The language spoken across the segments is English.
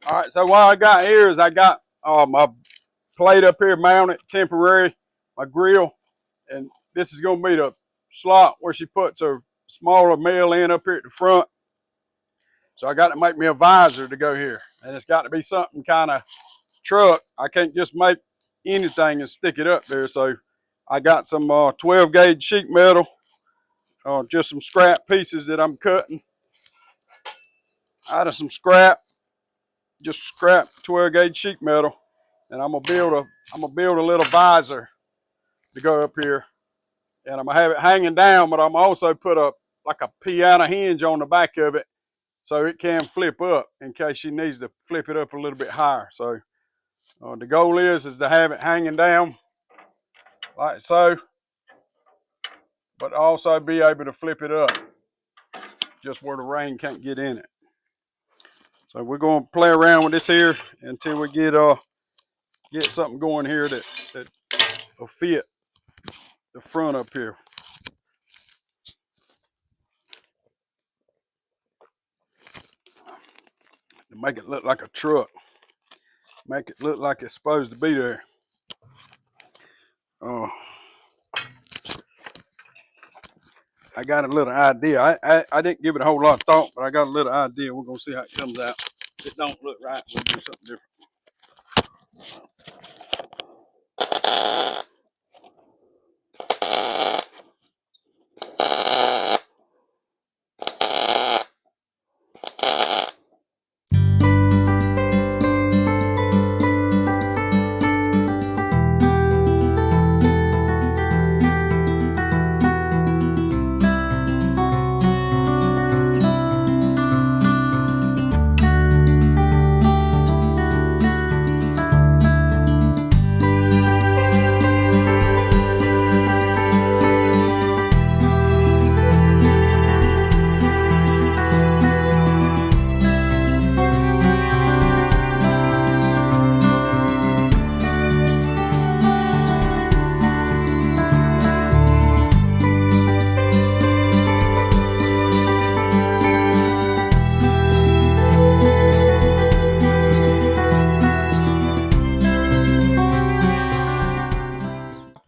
All right, so what I got here is I got my plate up here mounted, temporary, my grill, and this is gonna be the slot where she puts her smaller mill in up here at the front. So I got to make me a visor to go here, and it's got to be something kind of truck. I can't just make anything and stick it up there. So I got some 12 gauge sheet metal, just some scrap pieces that I'm cutting out of some scrap, just scrap 12 gauge sheet metal, and I'm gonna build a little visor to go up here, and I'm gonna have it hanging down, but I'm also put like a piano hinge on the back of it so it can flip up in case she needs to flip it up a little bit higher. So the goal is to have it hanging down like so, but also be able to flip it up just where the rain can't get in it. So we're going to play around with this here until we get something going here that will fit the front up here. To make it look like a truck. Make it look like it's supposed to be there. I got a little idea. I didn't give it a whole lot of thought, but I got a little idea. We're going to see how it comes out. If it don't look right, we'll do something different.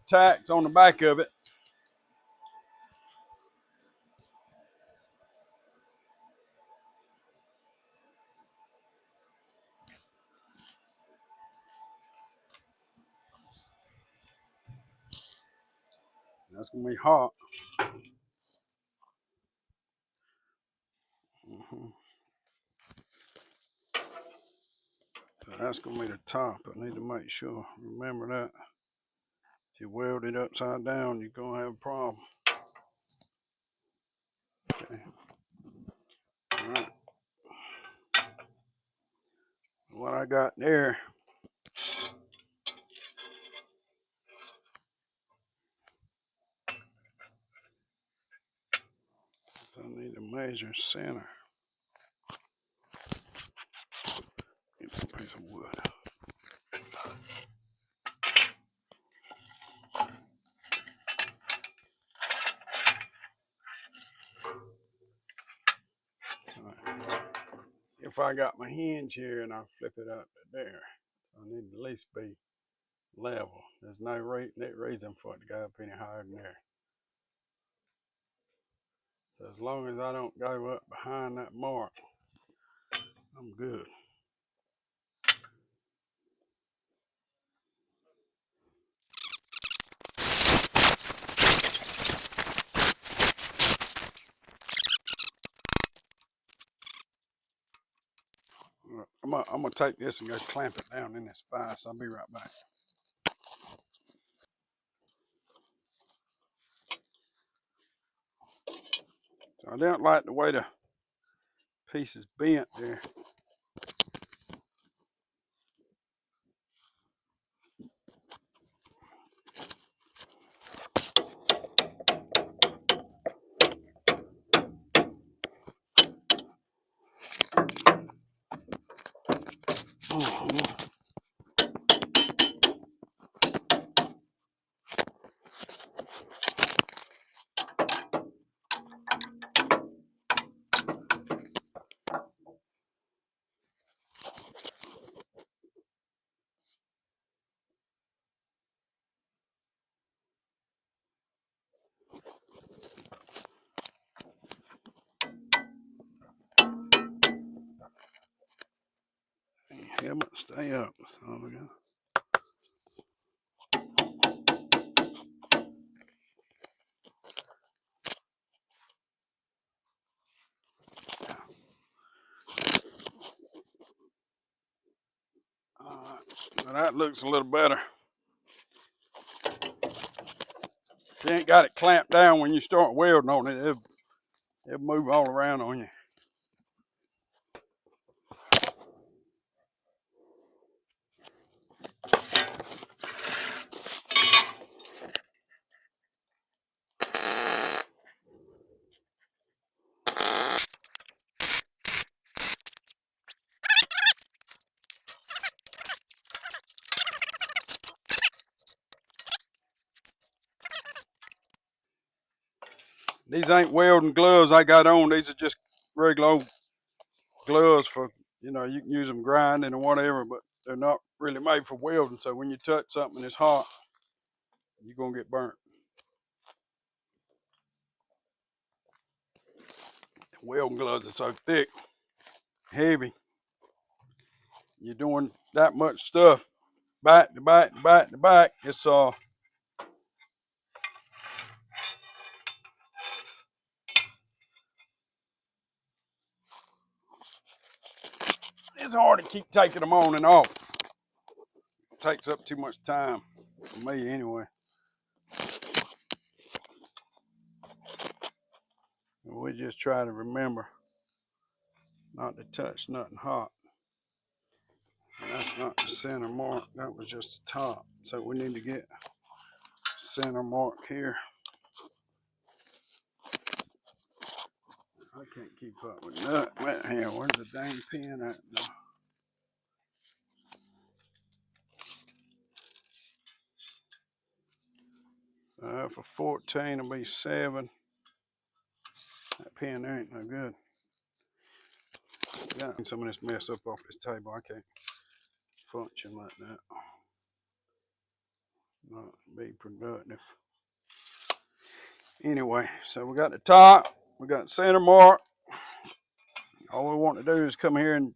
Tacks on the back of it. That's gonna be hot. So that's gonna be the top. I need to make sure. Remember that. If you weld it upside down, you're gonna have a problem. Okay. All right. What I got there. So I need to measure center. Get a piece of wood. So if I got my hinge here and I flip it up to there, I need to at least be level. There's no reason for it to go up any higher than there. So as long as I don't go up behind that mark, I'm good. I'm gonna take this and go clamp it down in this vise. I'll be right back. So I don't like the way the piece is bent there. helmet stay up. So we got. Now that looks a little better. If you ain't got it clamped down when you start welding on it, it'll move all around on you. These ain't welding gloves I got on. These are just regular old gloves for, you know, you can use them grinding or whatever, but they're not really made for welding. So when you touch something that's hot, you're going to get burnt. The welding gloves are so thick, heavy. You're doing that much stuff back to back to back to back. It's hard to keep taking them on and off. It takes up too much time for me anyway. We just try to remember not to touch nothing hot. And that's not the center mark, that was just the top. So we need to get center mark here. I can't keep up with that. Wait here, where's the dang pin at now? For 14 it'll be 7. That pin there ain't no good. Got some of this mess up off this table. I can't function like that. Not be productive. Anyway, so we got the top, we got center mark. All we want to do is come here and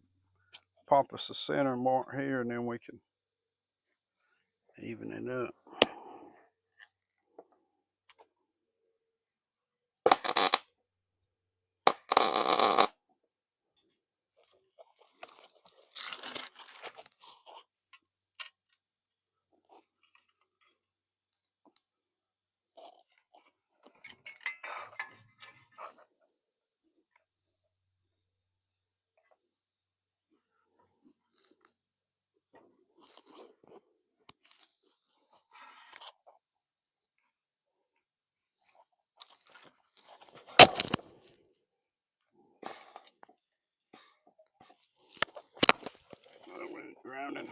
pop us a center mark here, and then we can even it up. Grounding.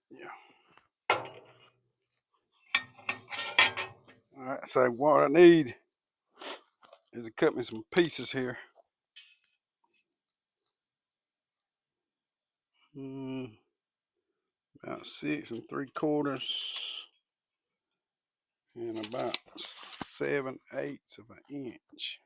Yeah. All right, so what I need is to cut me some pieces here. About 6 3/4 and about 7/8 of an inch.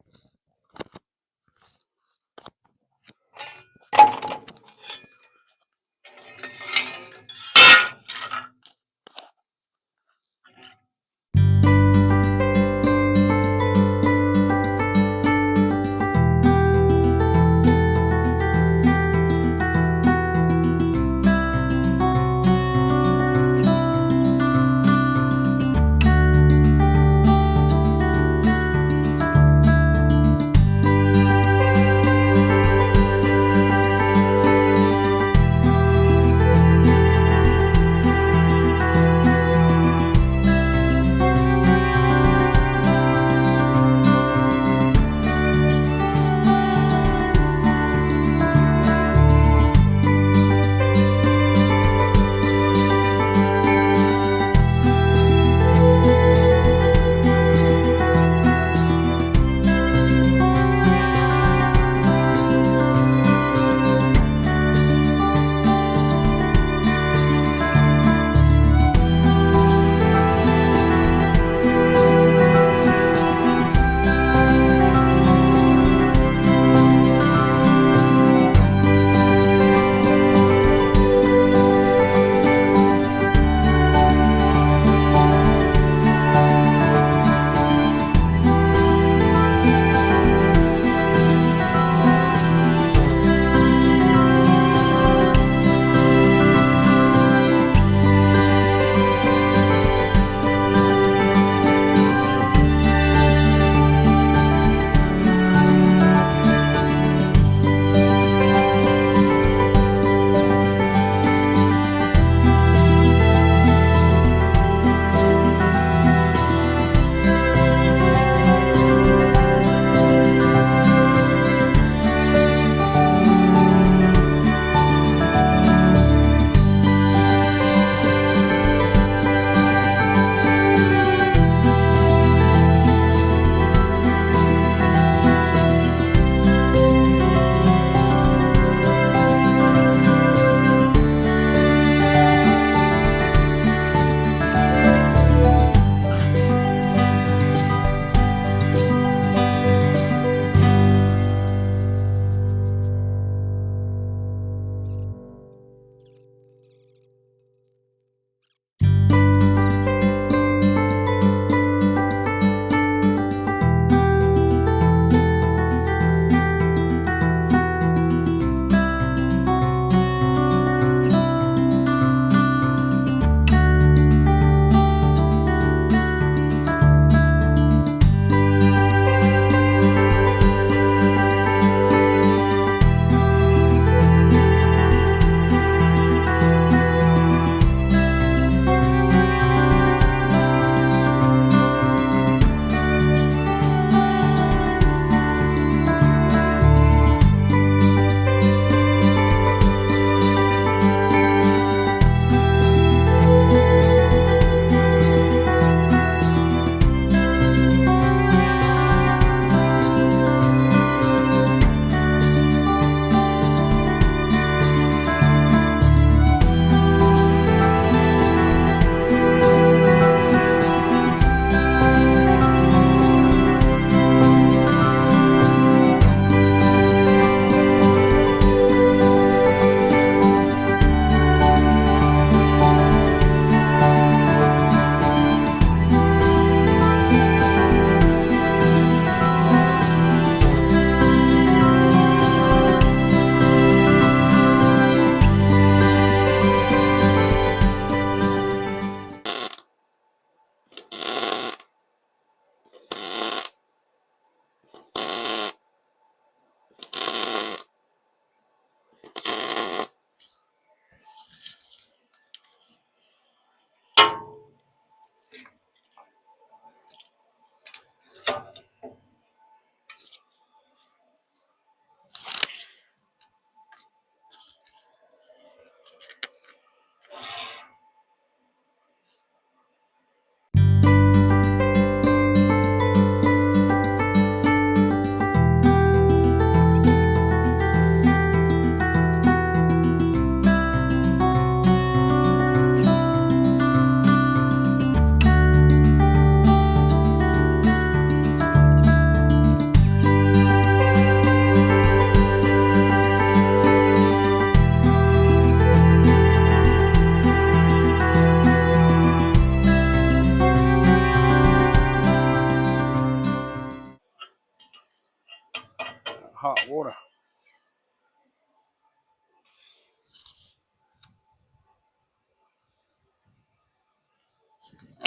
hot water.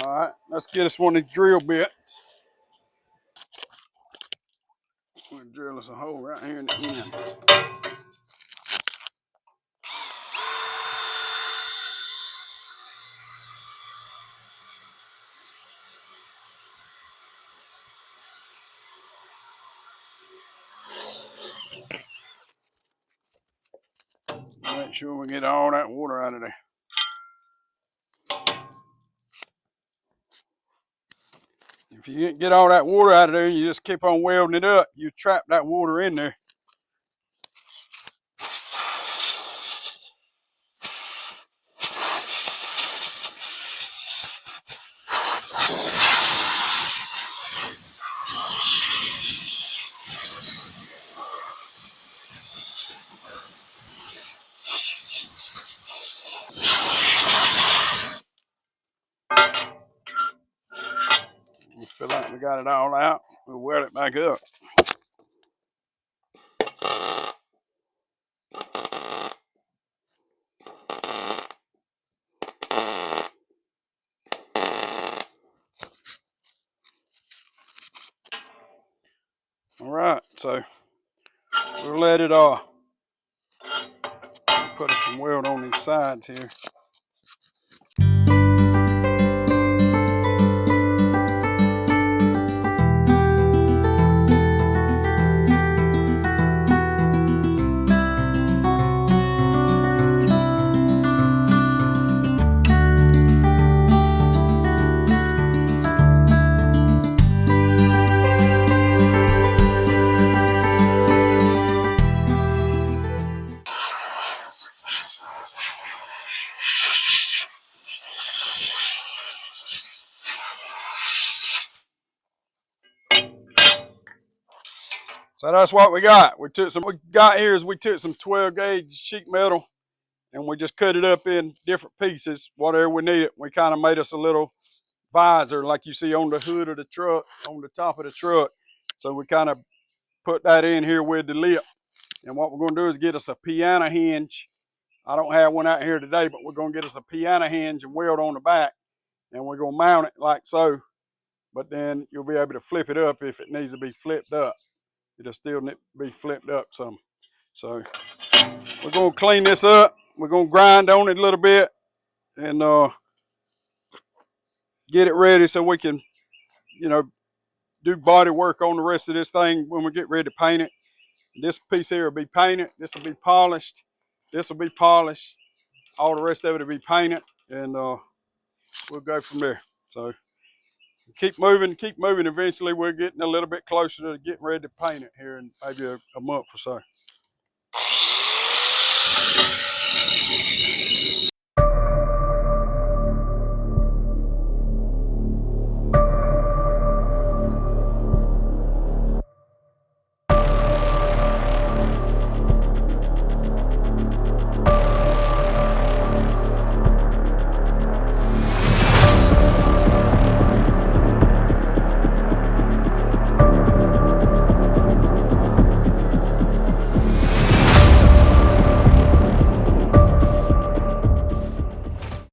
All right, let's get us one of these drill bits. We'll drill us a hole right here in the end. Make sure we get all that water out of there. If you get all that water out of there, you just keep on welding it up, you trap that water in there. We feel like we got it all out, we'll weld it back up. All right, so we'll let it put some weld on these sides here. So that's what we got. We took some 12 gauge sheet metal and we just cut it up in different pieces, whatever we needed. We kind of made us a little visor like you see on the hood of the truck, on the top of the truck. So we kind of put that in here with the lip. And what we're going to do is get us a piano hinge. I don't have one out here today, but we're going to get us a piano hinge and weld on the back. And we're going to mount it like so. But then you'll be able to flip it up if it needs to be flipped up. It'll still need to be flipped up some. So we're going to clean this up. We're going to grind on it a little bit and get it ready so we can, do body work on the rest of this thing when we get ready to paint it. This piece here will be painted. This will be polished. This will be polished. All the rest of it will be painted, and we'll go from there. So keep moving. Eventually, we're getting a little bit closer to getting ready to paint it here in maybe a month or so.